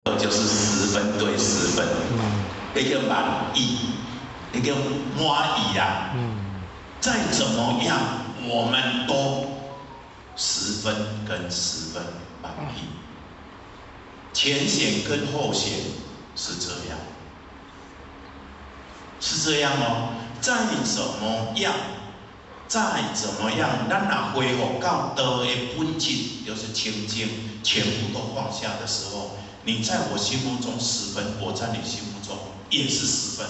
就是10分对10分，那个满意，那个满意啊。再怎么样，我们都10分跟10分满意。前贤跟后贤是这样，是这样哦。再怎么样，咱若恢复到道的本质，就是清净，全部都放下的时候，你在我心目中10分，我在你心目中也是10分。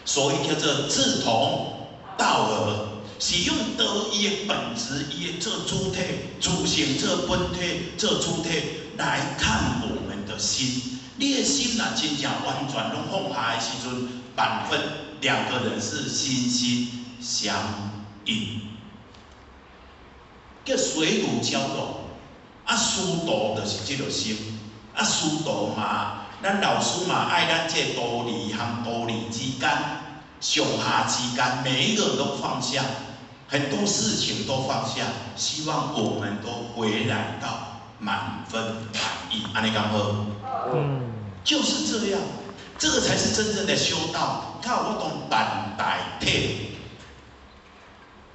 所以叫做志同道合，是用道伊的本质，伊的这主体、自性、这本体、这主体来看我们的心。你的心若真正完全拢放下的时阵，100分，2个人是心心相印，叫水乳交融。啊，师道就是这个心。啊，师道嘛，咱老师嘛爱咱这道理和道理之间、上下之间，每一个都放下，很多事情都放下，希望我们都回来到满分满意。安尼讲好？就是这样，这个才是真正的修道。靠我懂办大体，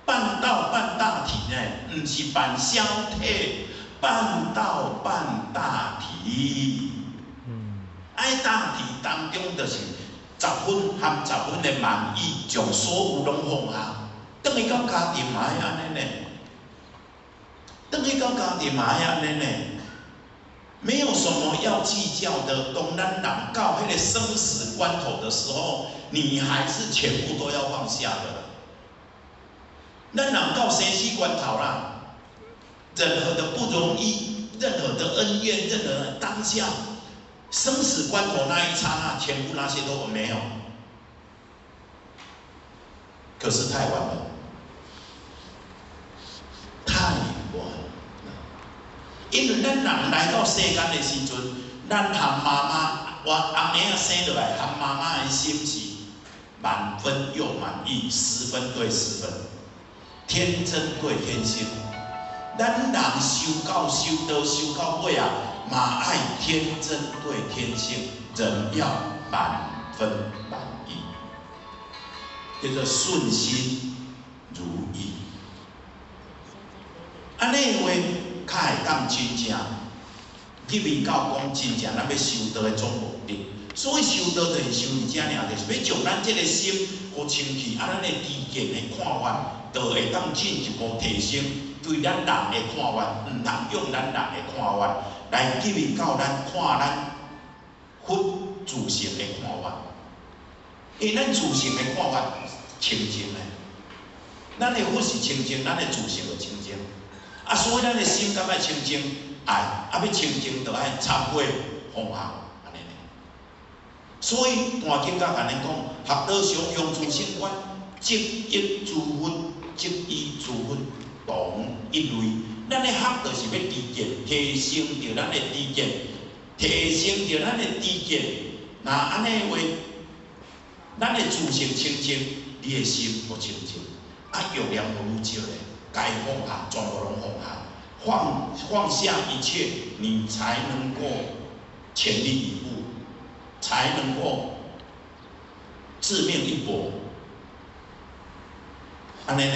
办道办大体呢，不是办小体，办道办大体。爱大体当中就是10分和10分的满意，将所有拢放下。等于到家庭嘛爱安尼呢，等于到家庭嘛爱安尼呢。没有什么要计较的。当咱人到那个生死关头的时候，你还是全部都要放下的。咱人到生死关头啦，任何的不容易，任何的恩怨，任何的当下，生死关头那一刹那，全部那些都没有。可是太晚了，太晚了。因为咱人来到世间的时阵，咱和妈妈，我阿妹啊生落来，和妈妈的心是满分又满意，10分对10分，天真对天性。咱人修到尾啊，嘛爱天真对天性，人要满分满意，叫做顺心如意。安尼话，较会当真正入面到讲真正咱要修道的总目的。所以修道就是修伫遮尔，就是要将咱这个心互清气，咱的低见的看法，就会当进一步提升对咱人的看法，唔通用咱人的看法来入面到咱看咱佛自性的看法。因为咱自性的看法清净的，咱的佛是清净，咱的自性就清净。啊，所以咱的心敢爱清净，爱要清净，就爱忏悔放下，安尼。所以《大经》甲咱讲，学道上用自性观，即一自分，即依自分，同一类。咱的学就是要知见，提升着咱的知见，提升着咱的知见。那安尼话，咱的自性清净，你的心就清净。啊，用量无愈少咧。该放下，全部拢放下，放下一切，你才能够全力以赴，才能够致命一搏。安尼呢？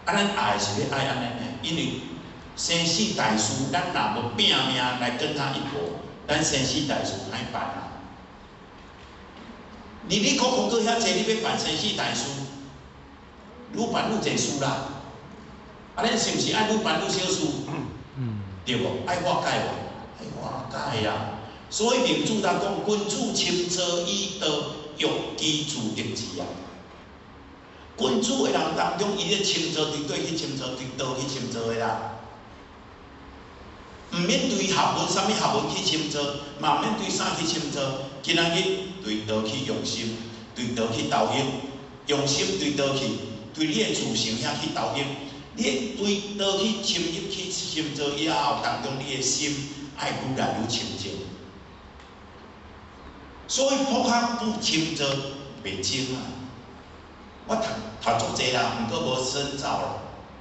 啊，咱爱是要爱安尼呢，因为生死大事，咱若无拼命来跟他一搏，咱生死大事歹办啊！你苦苦搁遐济，你要办生死大事，愈办愈济事啦。啊，恁是毋是爱愈办愈小事？对无？爱化解无？爱化解啊！所以明主咱讲，君子清则以道，欲机自得之啊。君主的人当中，伊咧清则伫对去清则，伫道去清则的啦。毋免对学问，啥物学问去清则，嘛免对啥去清则。今仔日对道去用心，对道去投入，用心对道去，对你的自性遐去投入。你对道去深入去深造以后，当中你的心爱愈来愈清净。所以扑克不清则袂清啊！我读足济啦，毋过无深造啦，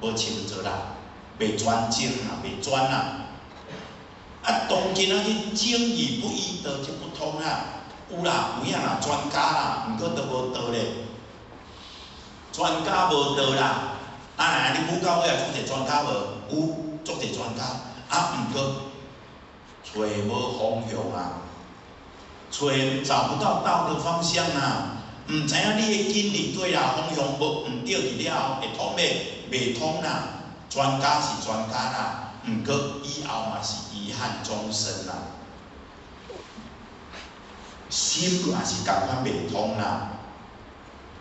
无清则啦，袂专精啦，袂专啦。啊，啊，当今仔日正义不一道就不通啦。有啦，有影啦，专家啦，毋过都无道咧。专家无道啦。啊，你母教会也做者专家无？有做者专家，啊，毋过找无方向啊，找不到道的方向啊。毋知影你的经历对啦，方向无毋对去了后，会通袂通啦。专家是专家啦，毋过以后嘛是遗憾终身啦。心也是共款袂通啦，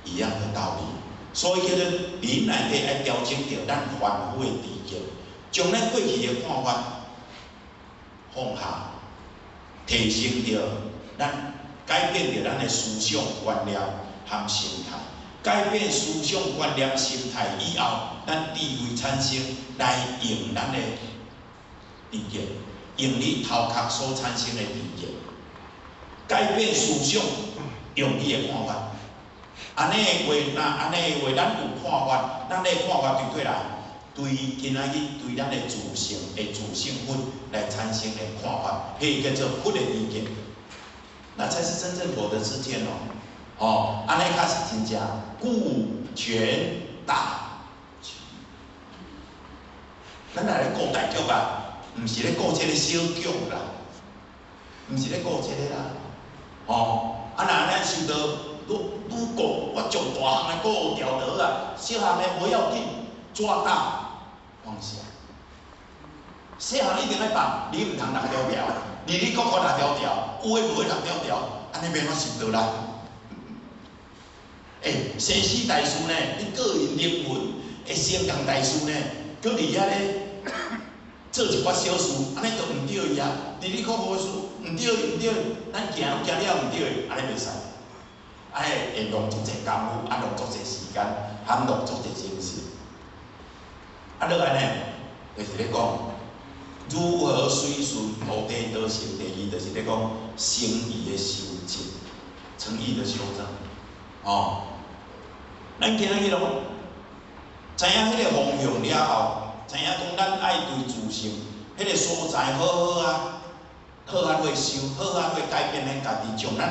一样的道理。所以叫做人内底爱调整着咱凡夫的知见，将咱过去的看法放下，提升着咱。改变着咱的思想观念和心态，改变思想观念心态以后，咱智慧产生来用咱的知见，用你头壳所产生的知见，改变思想，用你的看法。安尼的话，安尼的话，咱有看法，咱的看法对来，对今仔日对咱的自性分来产生的看法，迄叫做佛的知见。那才是真正佛的知见哦。安尼较是真正顾全大局。咱来咧顾大局啊，毋是咧顾这个小局啦，毋是咧顾这个啦。啊，那咱想到愈顾，我从大项的顾调得啊，小项的不要紧，抓大放下。小项一定要放，你毋通六条条。你各六条条，有诶无诶六条条，安尼免我受到啦。生死大事呢，你个人灵魂会成功大事呢，搁伫遐咧做一寡小事，安尼就毋对伊啊。你各无事，毋对，咱行了毋对，安尼袂使。会浪足侪功夫，浪足侪时间，浪足侪精神。落安尼，就是咧讲。如何随顺菩提道成？第二就是咧讲诚意的修正，诚意的修正。咱今仔日咯，知影迄个方向了后，知影讲咱爱对自性迄个所在好好啊，好啊会修，好啊会改变咱家己，将咱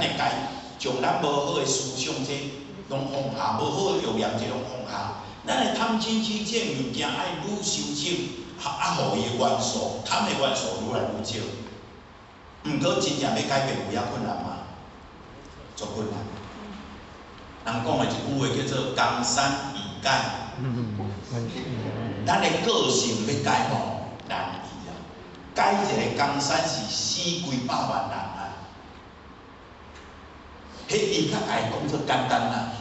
无好的思想这拢放下，无好的欲念这拢放下。咱的贪嗔痴这物件爱愈修正。互伊的元素，贪的元素愈来愈少。毋过真正要改变有遐困难吗？足困难。人讲的一句话叫做“江山易改”，咱的个性要改难易啊！改一个江山是死几百万人啊！迄伊较爱讲做简单啦，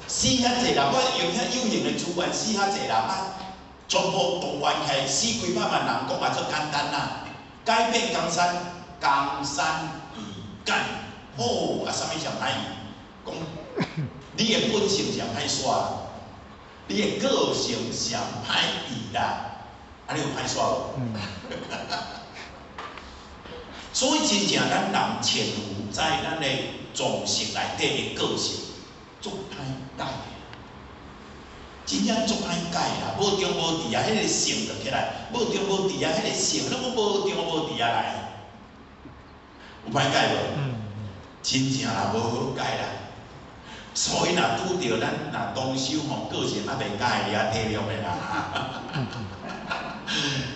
死遐济人，我用遐有形的资源死遐济人啊！全部动员起来，死几百万人，讲嘛足简单啦。改变江山易改。啊，啥物上歹易？讲你的本性上歹煞啦，你的个性上歹易啦，安尼有歹煞无？所以真正咱人潜伏在咱的总性内底的个性，足歹改。真正足歹改啦，无中无治啊，迄个性就起来；无中无治啊，迄个性那么无中无治啊来，有歹改无？真正啦，无好改啦。所以若拄着咱若当修个性还袂改，你啊体谅的啦。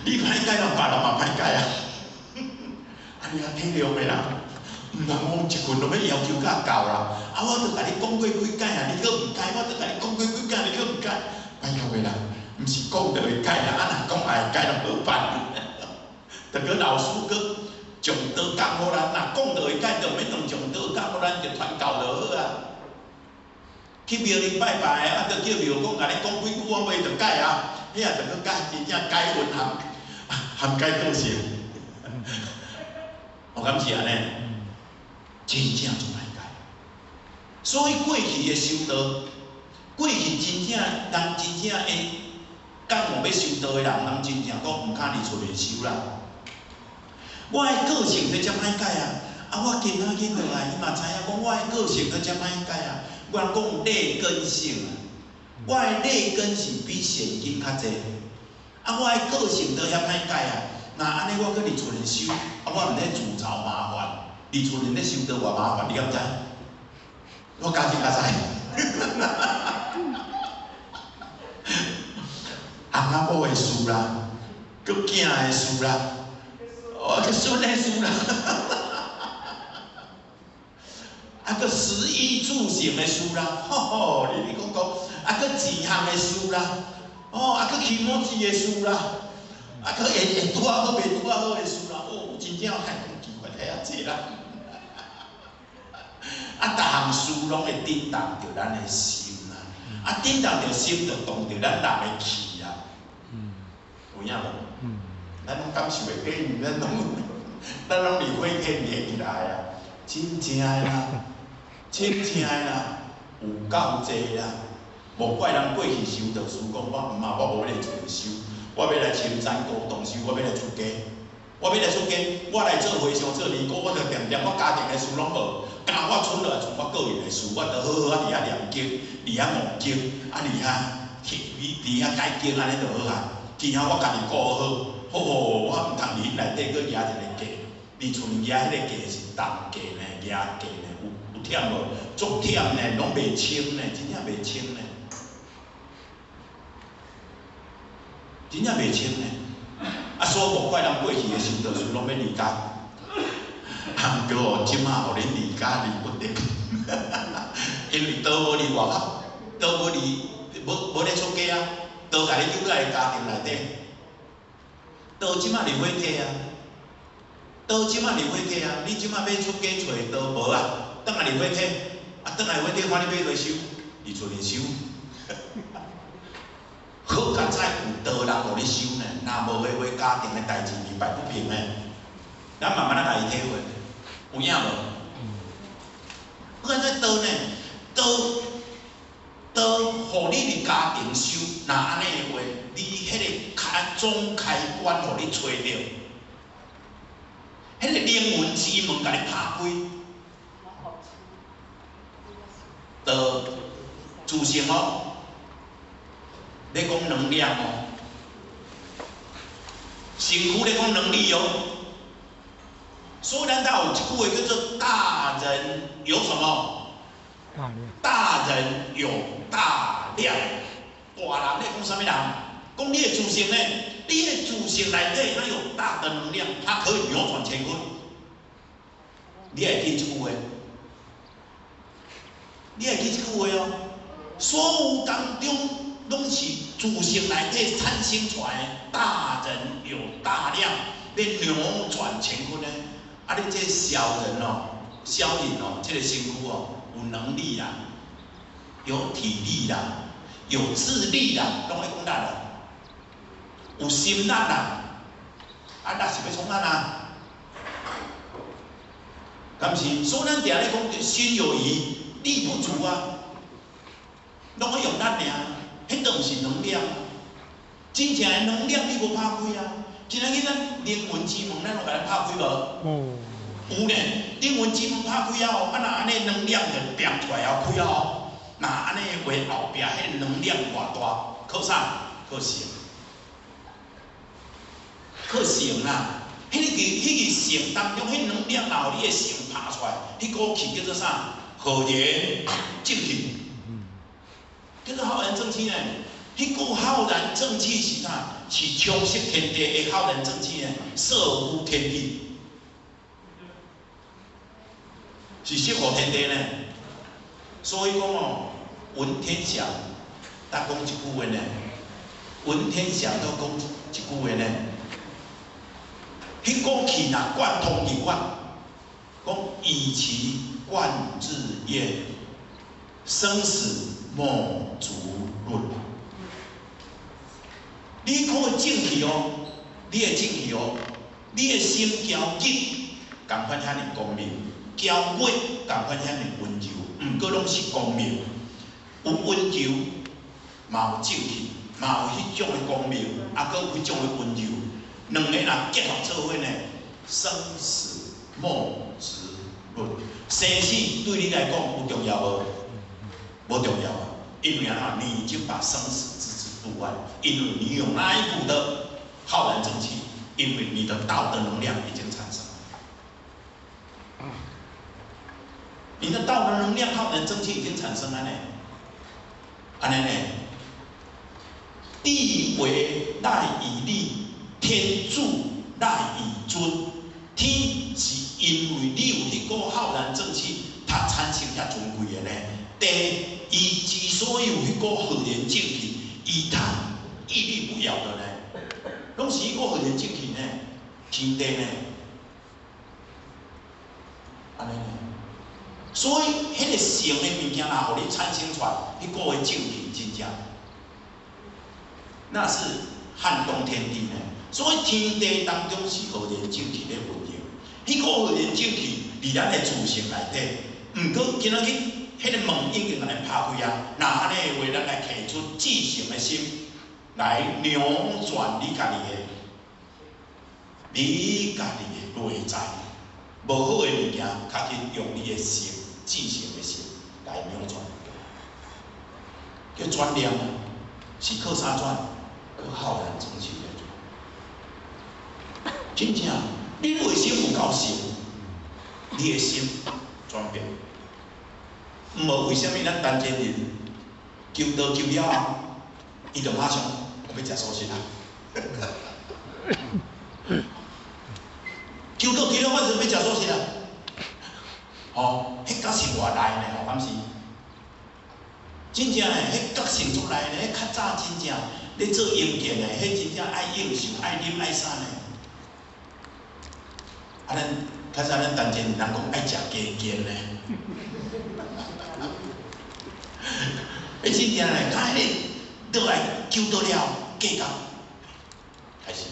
你歹改，人别人嘛歹改啊。安尼啊体谅的啦。毋通讲一群都要求较高啦！我著甲你讲过几改啊，你搁毋改，我著甲你讲过几改，你搁毋改，歹教的啦！毋是讲就会改啦，若讲也会改，就无办。著搁老师搁上道教互咱，若讲就会改，就免当上道教互咱，就传教就好啊。去庙里拜拜著叫庙公甲你讲几句话，袂著改啊，你也著搁改，真正改混含改个性。我敢是安尼。真正就歹改，所以过去的修道，过去真正人真正会讲我要修道的人真正讲毋敢离厝内修啦。我的个性就遮歹改啊！我今仔日落来，伊嘛知影讲我的个性就遮歹改啊。原讲劣根性啊，我的劣根是比善根较济。我的个性就遐歹改啊。那安尼我搁离厝人收，我毋咧自找麻烦，离厝人咧收倒偌麻烦，你敢知？我家己较知。翁仔某的事啦，搁囝的事啦，搁孙的事啦，搁食衣住行的事啦，吼，你讲，搁钱项的事啦，搁起毛钱的事啦，搁会拄好袂拄好的事啦，真正太奇怪太济啦。逐项事拢会震动着咱的心啦，震动着心，就动着咱人的气啦。有影无？咱拢感受会过，咱拢离火天热起来啊！真正的啦，真正的啦，有够济啦。无怪人过去修道士讲，我毋嘛，我无要来做修，我要来深山高动修，我要来出家，我来做和尚做尼姑，我着掂我家庭的事拢无。甲我剩落来从我个人的事，我着好好伫遐念经，伫遐悟经，伫遐解经，安尼就好啊。今仔我家己顾好，我毋通伫内底搁抓一个价，伫厝里抓迄个价是重价呢，抓价呢，有忝无？足忝呢，拢袂清呢，真正袂清呢，真正袂清呢。所以无怪人过去的修道士拢要离家。毋过即马互恁离家离不得，因为倒无离外口，倒无离无咧出家啊，倒甲你丢在家庭内底，倒即马离火体啊，倒即马离火体啊，你即马要出家找倒无啊，倒来离火体，倒来火体看你要落收，离厝里收，好甲彩有倒人互你收呢，若无为家庭的代志而摆不平呢，咱慢慢来伊体会。有影无？我在倒呢，倒，互你伫家庭修，若安尼的话，你迄个总开关，互你找着，迄个灵魂之门，甲你打开。倒自性哦，咧讲能量哦，身躯咧讲能力哦。所以咱才有一句话叫做“大人有什么？大人有大量。”大人咧讲啥物人？讲你的自性呢？你的自性内底它有大的能量，它可以扭转乾坤。你会记这句话？你会记这句话哦？所有当中拢是自性内底产生出来的。大人有大量，要扭转乾坤呢？你这小人哦，这个身躯哦，有能力啦，有体力啦，有智力啦，拢会讲力啦，有心力啦，力是要创啥啊？敢是？所以咱定咧讲，心有余，力不足啊，拢会用力尔，迄都毋是能量，真正的能量你无拍开啊！今仔日咱灵魂之门，咱有甲咱拍开无？有呢，灵魂之门拍开后，若安尼能量就变出来后开后，若安尼话后壁迄能量偌大，靠啥？靠性，靠性啦。迄个性当中，迄能量后你的性拍出来，迄股气叫做啥？浩然正气，叫做浩然正气呢。迄股浩然正气是啥？是充实天地的浩然正气呢，摄乎天地。是摄乎天地呢，所以讲哦，文天祥，他讲一句话呢，文天祥都讲一句话呢，迄股气若贯通去我，讲以其贯之曰，生死莫足论。你看正气哦，你的正气哦，你的心交急，共款遐尼光明。娇贵共款遐尼温柔，毋过拢是光明，有温柔，嘛有正气，嘛有迄种的光明，阁有迄种的温柔，两个若结合做伙呢，生死莫之论。生死对你来讲有重要无？无重要啊，因为你已经把生死置之度外，因为你有那一股的浩然正气，因为你的道的能量已经产生了。你的道的能量、耗能正气已经产生了呢。安尼呢？地为赖以立，天助赖以尊。天是因为你有迄股浩然正气，它产生遐尊贵的呢。地伊之所以有迄股浩然正气，伊通屹立不摇的呢，拢是迄股浩然正气呢，天地呢，安尼呢。所以迄个成的物件若互你产生出来，迄股的正气真正，那是撼动天地呢。所以天地当中是浩然正气咧运用，迄股浩然正气伫咱的自性内底。毋过今仔日迄个门已经安尼拍开啊，那安尼的话，咱来提出至诚的心来扭转你家己的内在，无好的物件，较紧用你的心。至诚的心来扭转，叫转念，是靠啥转？靠浩然正气来转。真正，你内心有够诚，你的心转变。毋无为虾米咱陈前人求道求了后，伊就马上要食素食啊？求道求了，我就要食素食啊？哦，迄个是外来呢，吼，敢是？真正诶，迄觉性出来呢，迄较早真正咧做阴健诶，迄真正爱应酬、爱啉、爱啥呢？啊，咱较早咱陈前人讲爱食鸡健呢。迄真正诶，看迄个倒来求到了，计较开始。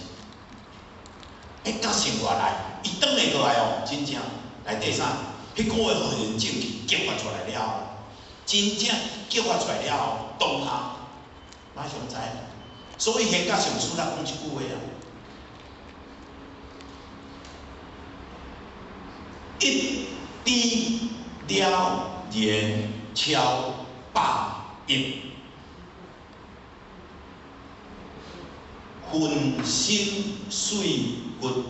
迄觉性外来，伊转来过来哦，真正内底啥？迄股的浩然正气激发出来了，真正激发出来了，当下马上知。所以现甲上师来讲一句话啊：一滴了然超百亿，浑身水骨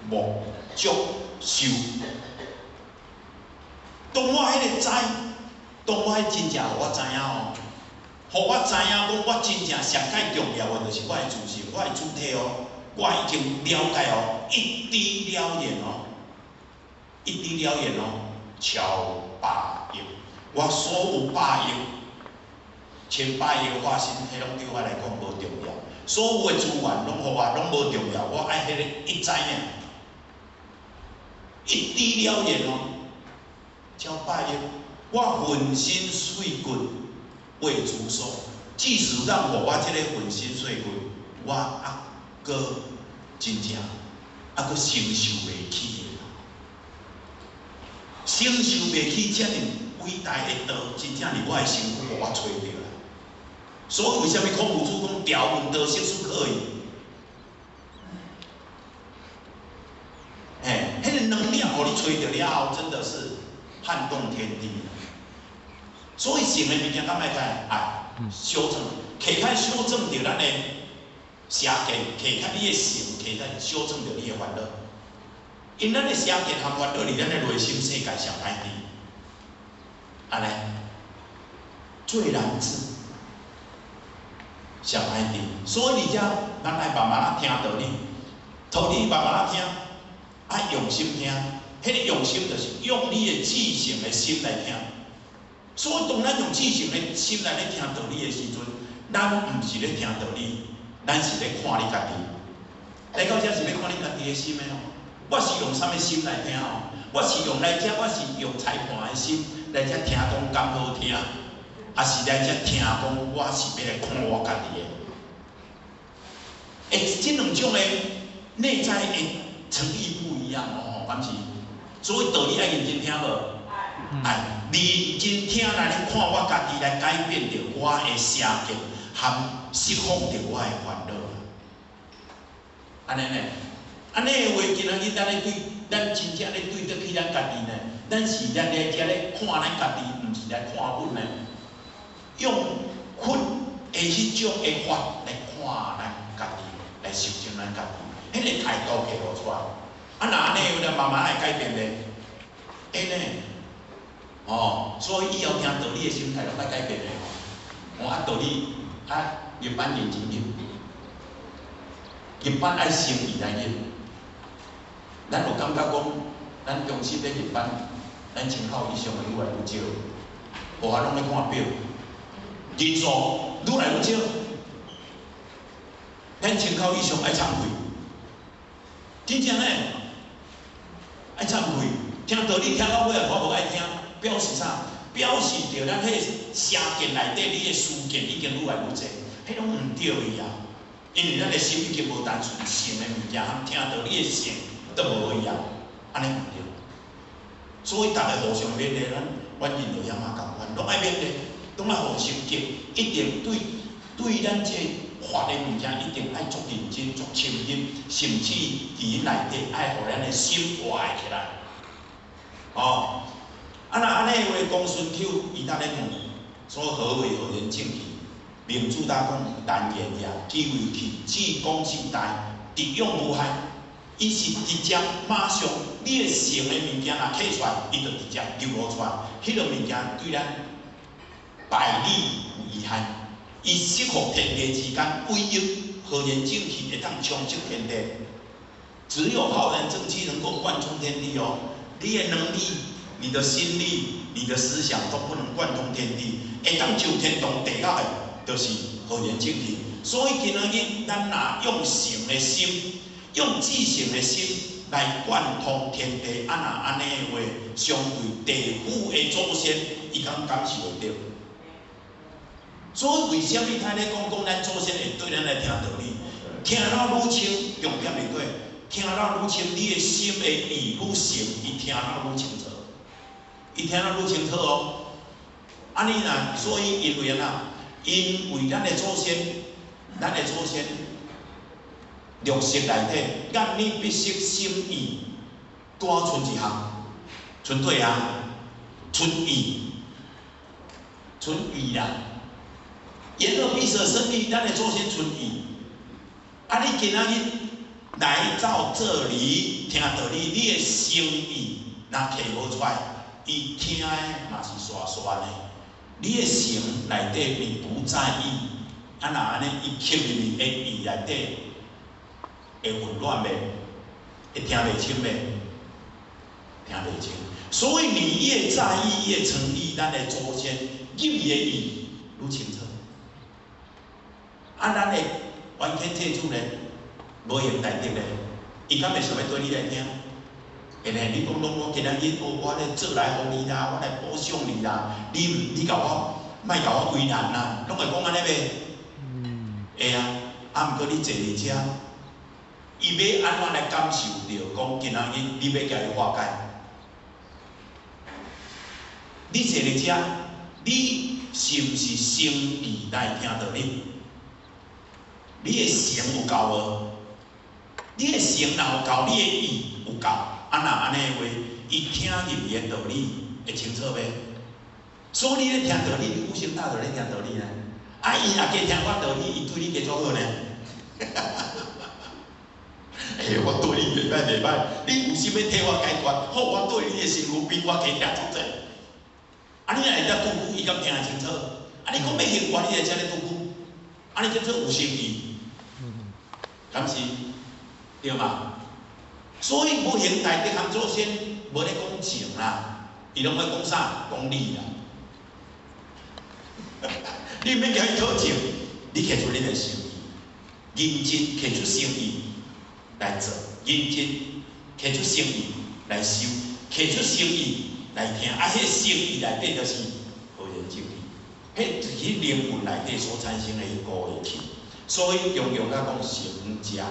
木足受。当我迄个知，当我迄真正，我知影哦，互我知影讲，我真正上界重要的，就是我的自性，我的主体哦，我已经了解哦，一滴了然哦，一滴了然哦，超百亿，我所有百亿、千百亿的化身，迄拢对我来讲无重要，所有的资源拢互我拢无重要，我爱迄个一知呢，一滴了然哦。超百亿，我浑身碎骨为主所，即使让我这个浑身碎骨，我阁真正阁承受袂起，承受袂起遮尔伟大的道，真正是我的身躯，互我吹着啦。所以为虾米孔夫子讲条文道色是可以？迄个能量互你吹着了后，真的是。撼动天地，所以成的物件，咱爱看修正，摕开修正着咱的邪见，摕开你的性，摕开修正着你的烦恼。因咱的邪见和烦恼，离咱的内心世界上歹低，安尼最难治，上歹低。所以而且咱爱慢慢啊听道理，道理慢慢啊听，爱用心听。迄个用心就是用你的至诚的心来听，所以当咱用至诚的心来咧听道理的时阵，咱毋是咧听道理，咱是咧看你家己。来到遮是咧看你家己的心的哦。我是用啥物心来听哦？我是用来遮，我是用裁判的心来遮听讲敢好听，还是来遮听讲我是要来看我家己的？这两种的内在的诚意不一样哦，敢是？所以道理爱认真听无？爱认真听来咧看我家己来改变着我的邪见，含释放着我的烦恼。安尼呢？安尼的话，今仔日咱咧对，咱真正咧对得起咱家己呢。咱是咱咧遮咧看咱家己，毋是来看阮呢。用佛的迄种的法来看咱家己，来修正咱家己。迄个态度摕无出来。啊，那安尼有咱慢慢来改变咧，会呢？哦，所以以后听道理的心态拢爱改变咧。哦，啊道理啊，入班认真入，入班爱诚意来入。咱有感觉讲，咱中心咧入班，咱10口以上的愈来愈少，学校拢咧看表，人数愈来愈少。咱10口以上爱惭愧，真正呢，爱惭愧。听道理听到尾啊，我无爱听，表示啥？表示着咱迄个社建内底，你的事件已经愈来愈侪，迄拢唔对伊啊。因为咱的心已经无单纯性的物件，含听道理的性都无一样，安尼唔对。所以大家互相勉励，咱认同也嘛共款，拢爱勉励，拢爱互相激，一定对咱这法的物件一定爱足认真、足深入，甚至伫内底爱互咱的心活起来。哦，啊那安尼话讲顺口，伊当咧问，所何为何人正气？明主打讲难言也，其为气，只讲是大，直用无害。伊是直接马上，你的成的物件若摕出来，伊就直接流露出来。迄个物件对咱百利无遗害。伊适合天地之间，唯一和言正气会当充实天地。只有浩然正气能够贯通天地哦。你的能力、你的心力、你的思想都不能贯通天地，会当就天动地下的，就是和言正气。所以今仔日咱若用诚的心。用至诚的心来贯通天地，啊那安尼的话，相对地府的祖先，伊敢感受会到。所以为什么他咧讲咱祖先会对咱来听道理，听了愈清，重点是对，听了愈清，你的心的意愈诚，伊听了愈清楚，伊听了愈清楚哦。安尼啦，所以因为咱的祖先，绿色内底，眼耳鼻舌心意，多剩一项，剩对啊，剩意啦。眼耳鼻舌身意，咱的祖先剩意。啊，你今仔日来到这里听道理，你的心意若摕无出来，伊听的嘛是刷刷的。你的心内底你不在意，啊那安尼伊吸入去的意内底。会混乱袂？会听袂清袂？听袂清。所以你越在意，越诚意，咱的祖先入去的意愈清楚。啊，咱的完全祭主咧，无用内底咧，伊敢会想要对你来听？会呢？你讲我今仔日我咧做来互你啦，我来保赏你啦，你甲我，莫甲我为难啦，拢会讲安尼袂？会啊，啊，毋过你坐伫遮。伊要安怎来感受到？讲今仔日你要甲伊化解，你坐伫遮，你是毋是心意来听道理？你的诚有够无？你的诚若有够，你的意有够，啊那安尼的话，伊听入去的道理会清楚袂？所以你咧听道理，你有心大就咧听道理呢。啊，伊若加听我道理，伊对你加足好呢。我对你袂歹袂歹，你有心要替我解决，好，我对你的辛苦比我加听足济。啊，你若会当拄久，伊敢听清楚？啊，你讲要行我，你来遮咧拄久，啊，你叫做有心意，敢是？对嘛？所以无形内底含祖先无咧讲情啦，伊拢咧讲啥？讲理啦。你免甲伊讨情，你摕出你的心意，认真摕出心意。来做，认真摕出诚意来修，摕出诚意来听，啊，迄个诚意内底就是和言正气，迄就是灵魂内底所产生的一股气。所以中庸甲讲成者，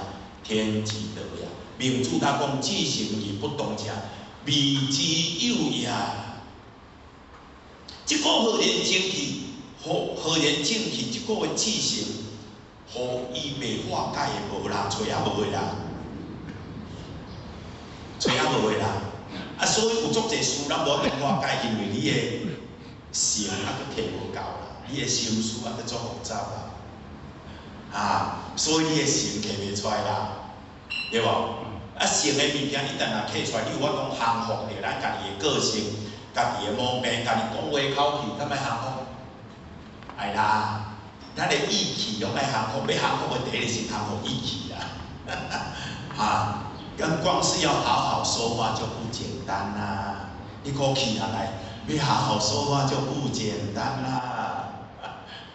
天之道也；明主甲讲至诚而不动者，未之有也。即个和言正气，和言正气，即个至诚，互伊袂化解的无啦，找也无的啦。找也无的啦，啊，所以有足侪事咱无法化解，因为你的诚还佫摕无够啦，你的心思还佫足复杂啦，啊，所以你的诚摕袂出来啦，对无？啊，成的物件一旦若摕出来，你有法讲降服着咱家己的个性、家己的毛病、家己讲话口气，敢要降服？哎啦，咱的义气拢爱降服，要降服的第一是降服义气啦。啊，光是要好好说话就不简单啦。你口气下来，要好好说话就不简单啦。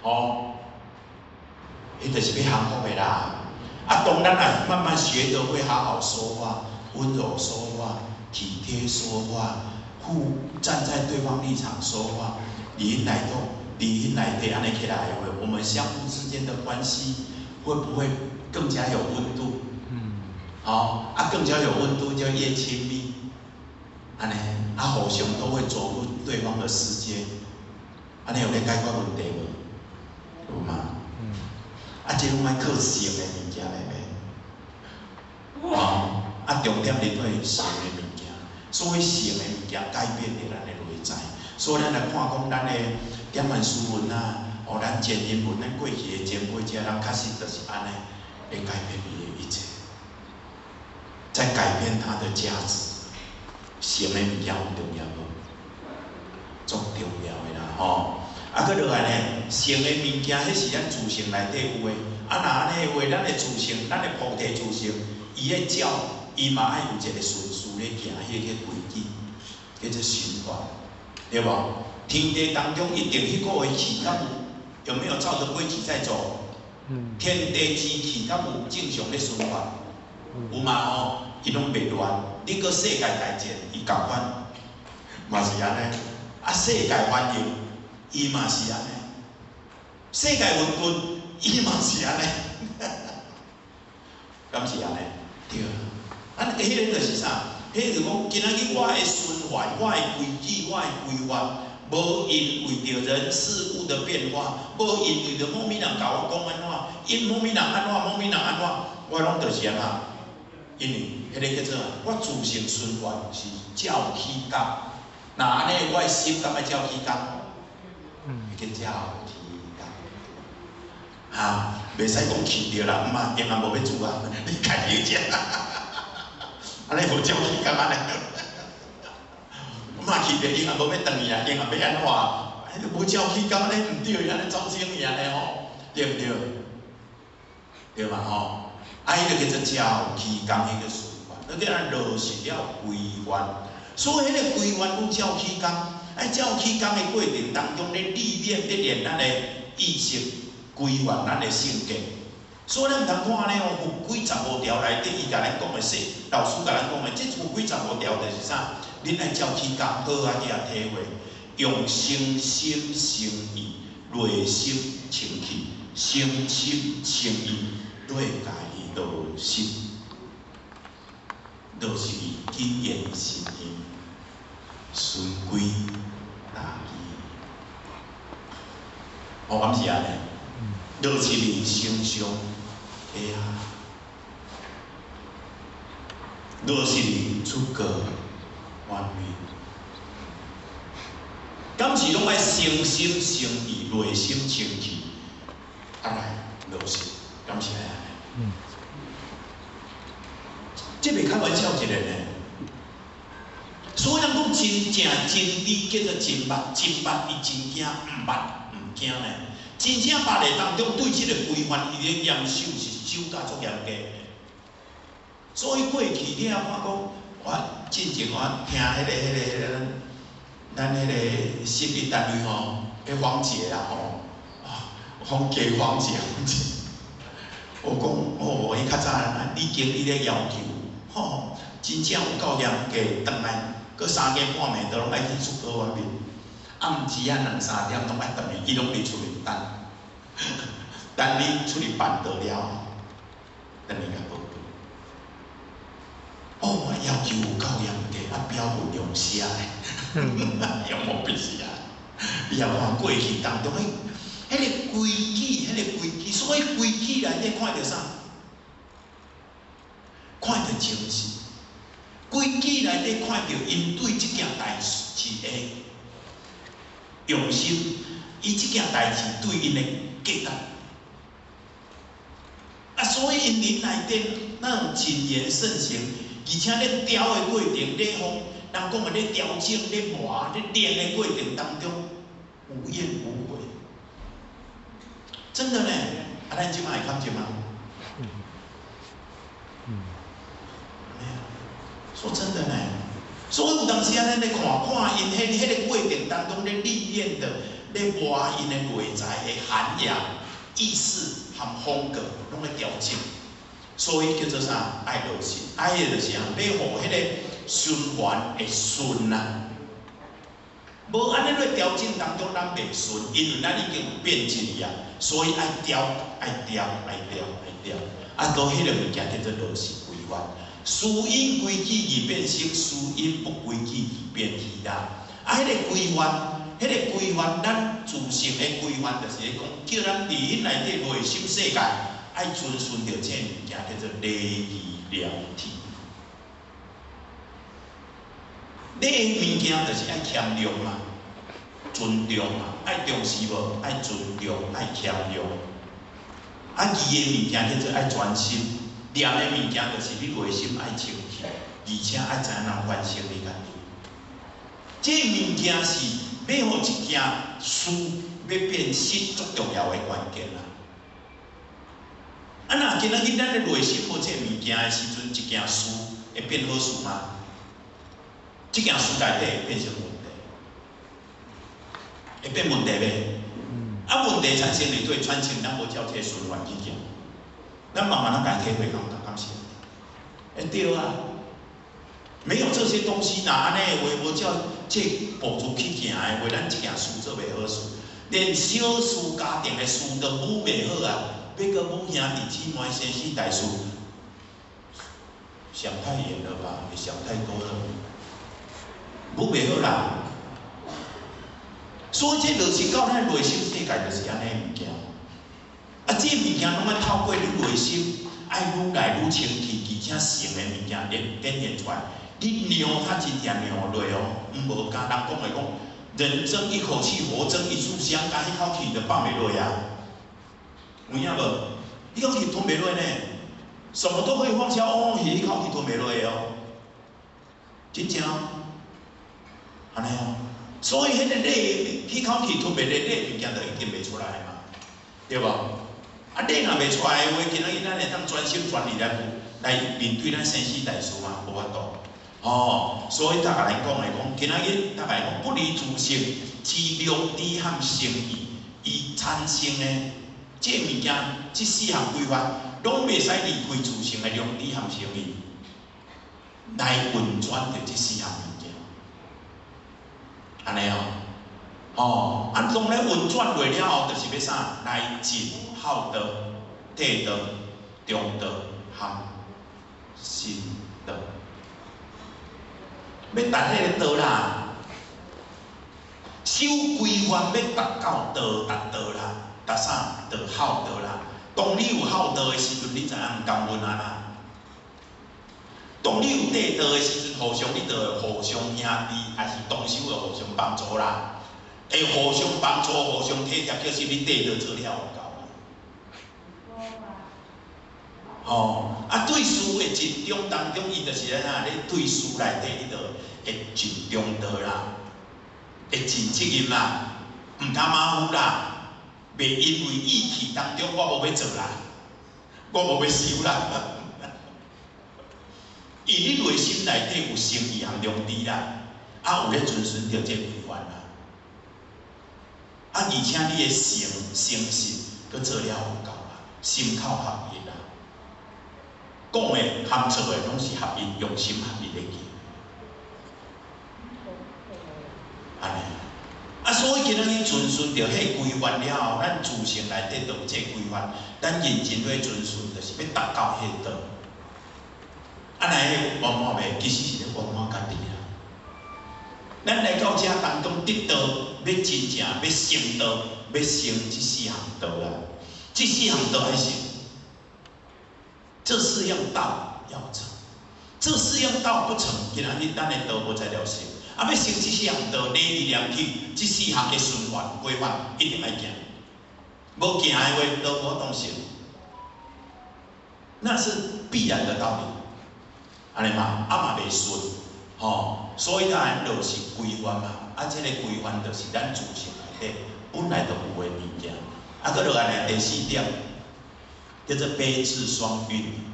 哦，伊就是要降服的啦。啊，当然啦，慢慢学得会好好说话，温柔说话，体贴说话，站在对方立场说话，理应来对安尼起来，我们相互之间的关系会不会更加有温度？好，啊，更加有温度就越亲密，安尼，啊，互相都会走入对方的世界，安尼有咧解决问题无？有吗？啊，这拢爱靠性的物件来呗。啊，啊，重点伫对性的物件，所以性的物件改变了咱的内在。所以咱来看讲咱的点文书文啊，哦，咱前人文，咱过去的前辈者，人确实就是安尼，会改变伊的一切，在改变它的价值。性的物件有重要无？足重要的啦，吼。啊，搁落来呢，性的物件，迄是咱自性内底有诶。啊，若安尼的话，咱的自性，咱的菩提自性，伊的照，伊嘛爱有一个顺序咧行，迄个规矩，叫做循环，对无？天地当中一定迄个气，敢有没有照着规矩在走？天地之气，敢有正常咧循环？有嘛吼？伊拢袂乱。你搁世界大战，伊共款，嘛是安尼。啊，世界繁荣，伊嘛是安尼。世界混沌，伊嘛是安尼。敢是安尼？对啊。啊，迄个就是啥？迄就讲，今仔日我的循环，我的规矩，我的规划，无因为着人事物的变化，无因为着某物人甲我讲安怎，因某物人安怎，某物人安怎，我拢就是安怎。因为迄个叫做我自性循环是照起工，那安尼我的心敢要照起工？叫照起工。啊，袂使讲去着啦，毋啊，今仔无要煮啊，你家己食。安尼无照起工安尼，毋啊去着，因也无要转去啊，因也要安怎？迄个无照起工安尼毋对，安尼走精去安尼吼，对毋对？对嘛吼？啊，迄个叫做照起工，迄个循环，那叫咱落实了规范。所以迄个规范有照起工，哎，照起工的过程当中咧历练、咧练咱的意识，规范咱的性格。所以咱毋通看呢哦，有几15条内底，伊甲咱讲的说，老师甲咱讲的，这有几15条就是啥？恁爱照起工，好啊去体会，用心心诚意，内心清气，心心诚意。对家己落实，落实谨言慎行，循规蹈矩。我感是安尼，落实伫身上，哎呀，落实伫出国外面，敢是拢爱诚心诚意、内心清气，啊来落实。感谢啊！这袂开玩笑一个呢。所以人讲真正真理叫做真捌，真捌伊真惊，毋捌毋惊呢。真正捌的当中对这个规范，伊咧严守是守甲足严格的。所以过去你啊看讲，我进前我听迄个咱迄个心理单位吼，迄黄姐啊吼，黄姐。我讲哦，伊较早已经伊咧要求，吼，真正有够严格，转来搁3更半暝都拢爱去出国外面，暗时啊2、3点拢爱转去，伊拢伫厝里等，等你出去办得了，等你甲报告。哦，要求有够严格，啊标准用写的，用毛笔写。你也看过去当中迄个规矩，所以规矩内底看到啥？看到精神。规矩内底看到因对即件代志的用心，伊即件代志对因的价值。啊，所以因人内底那种谨言慎行，而且咧雕的过程，咧方人讲的咧调整、咧磨、咧练的过程当中，无怨无悔。真的呢，咱即摆会看见吗？说真的呢，所以有当时咱咧看因迄个过程当中咧历练的，咧磨因的内在的涵养、意识和风格，拢咧调整。所以叫做啥？爱落实，爱的就是啥？要互迄个循环会顺啊。无安尼咧调整当中，咱袂顺，因为咱已经有变质啊，所以爱调，啊，到迄个物件叫做落实规范。事因规矩而变成，事因不规矩而变虚啦。啊，迄个规范，咱自性的规范，就是讲，叫咱伫因内底内心世界。爱遵循着这物件叫做礼仪良体。礼的物件就是爱谦让嘛，尊重嘛，爱重视无？爱尊重，爱谦让。啊，义的物件叫做爱专心，念的物件就是你内心爱清气，而且爱知影人反省你家己。这物件是要互一件事要变实足重要的关键啦。啊，若今仔日咱的内心无这物件的时阵，一件事会变好事吗？这件事内底会变成问题，会变问题呗。啊，问题产生你对传承，咱无照这循环去行，咱慢慢咱家体会，感谢。对啊，没有这些东西，那安尼话无照这步骤去行的话，咱这件事做袂好事，连小事家庭的事都舞袂好啊。要个母兄弟姊妹先生大事，想太远了吧？也想太多了，舞袂好啦。所以这落实到咱内心世界就是安尼物件。啊，这物件拢爱透过你内心，爱愈来愈清气，而且成的物件展现出来。你尿较真正尿落哦，无甲人讲来讲，人争一口气，佛争一炷香，甲迄口气就放袂落呀。有影无？你口气吞袂落呢？什么都可以放下哦，伊口气吞袂落哦，真正安尼哦。所以迄个礼，迄口气吞袂落，礼物件就一定袂出来嘛，对无？啊，礼若袂出来的话，今仔日咱会当专心全力来面对咱生死大事嘛，无法度。哦，所以大家来讲来讲，今仔日大家来讲，不离自性，之良知和诚意，以产生的。这物件，这四项规范，拢袂使离开自性的良知和诚意，来运转着这四项物件。安尼哦，啊，当然运转过了后，就是要啥？来尽孝德、悌德、忠德和心德。要达迄个道啦，守规范要达到道，达道啦。达啥？达孝德啦。当你有孝德的时阵，你知影毋甘阮啊啦。当你有悌德的时阵，互相你就会互相兄弟，还是同修的互相帮助啦。会互相帮助、互相体贴，就是你悌德做了有够。哦，啊，对事的集中当中，伊就是咧啥？咧对事内底，你就会尽忠德啦，会尽责任啦，毋贪马虎啦。袂因为义气当中，我无要做啦，我无要收啦。因你内心内底有诚意和良知啦，啊有咧遵循着这规范啦，啊而且你的诚信，佮做了有够啦，心口合一啦，讲的含做的拢是合一，用心合一的去，安尼。啊，所以今仔日遵循着迄规范了后，咱自性内底就有这规范，咱认真要遵循，就是要达到迄道。啊，来圆满袂，其实是咧圆满家己啦。咱来到这当中得道，要真正要成道，要成这四项道啦。这四项道要成，这四样道要成，这四样道不成，今仔日咱的道无才了成。啊，要成这四项道，礼仪良体，这四项的循环规范一定要行。无行的话，道无当成。那是必然的道理，安尼嘛，嘛袂顺，所以当然就是规范嘛，这个规范就是咱自性内底本来就有的物件，搁落来呢第4点，叫做悲智双运。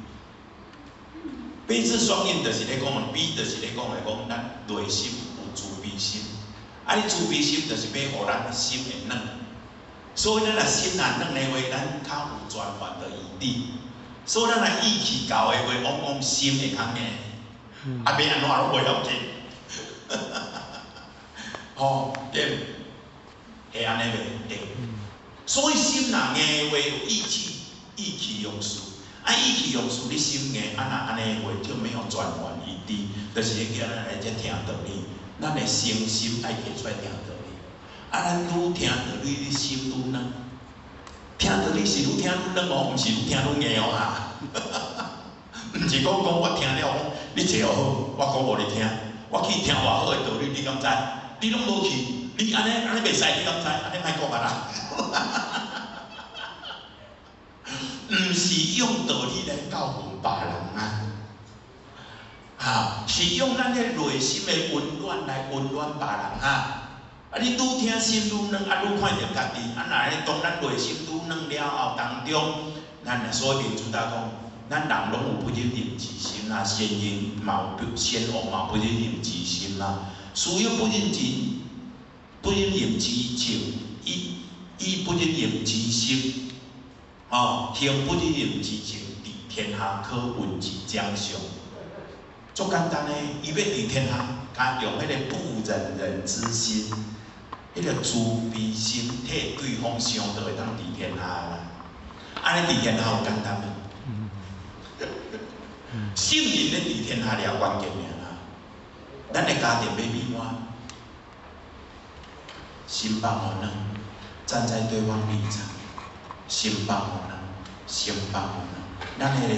悲智双运就是咧讲悲就是咧讲咱内心有慈悲心，你慈悲心就是要互咱心会软，所以咱若心若软的话，咱较有转换的余地。所以咱若意气高的话，往心会较硬，要安怎拢袂要紧。对，会安尼袂？对。所以心若硬的话，有意气用事。意气用事，你心硬，若安尼话就没有转换余地，就是叫咱来遮听道理。咱的诚心爱摕出来听道理。咱愈听道理，你心愈软。听道理是愈听愈软毋是愈听愈硬毋是讲我听了讲，你坐好，我讲无你听，我去听偌好的道理，你敢知？你拢无去，你安尼袂使，你敢知？安尼莫讲啊啦！毋是用道理来教训别人是用咱的内心的温暖来温暖别人你愈听心愈软，愈看着家己，若当咱内心愈软了后，当中，咱所以明主大讲，咱人拢有不忍忍之心啦，先王嘛不忍忍之心啦，所有不忍忍之情，以不忍忍之心。行不忍忍之情，伫天下可闻之将相。足简单诶，伊要伫天下，甲用迄个不忍人之心，迄个慈悲心，替对方想到会当伫天下啦。安尼伫天下有简单无？圣人咧伫天下了关键名啦。咱的家庭要美满，心放好软，站在对方立场。心放好软，心放好软，咱迄个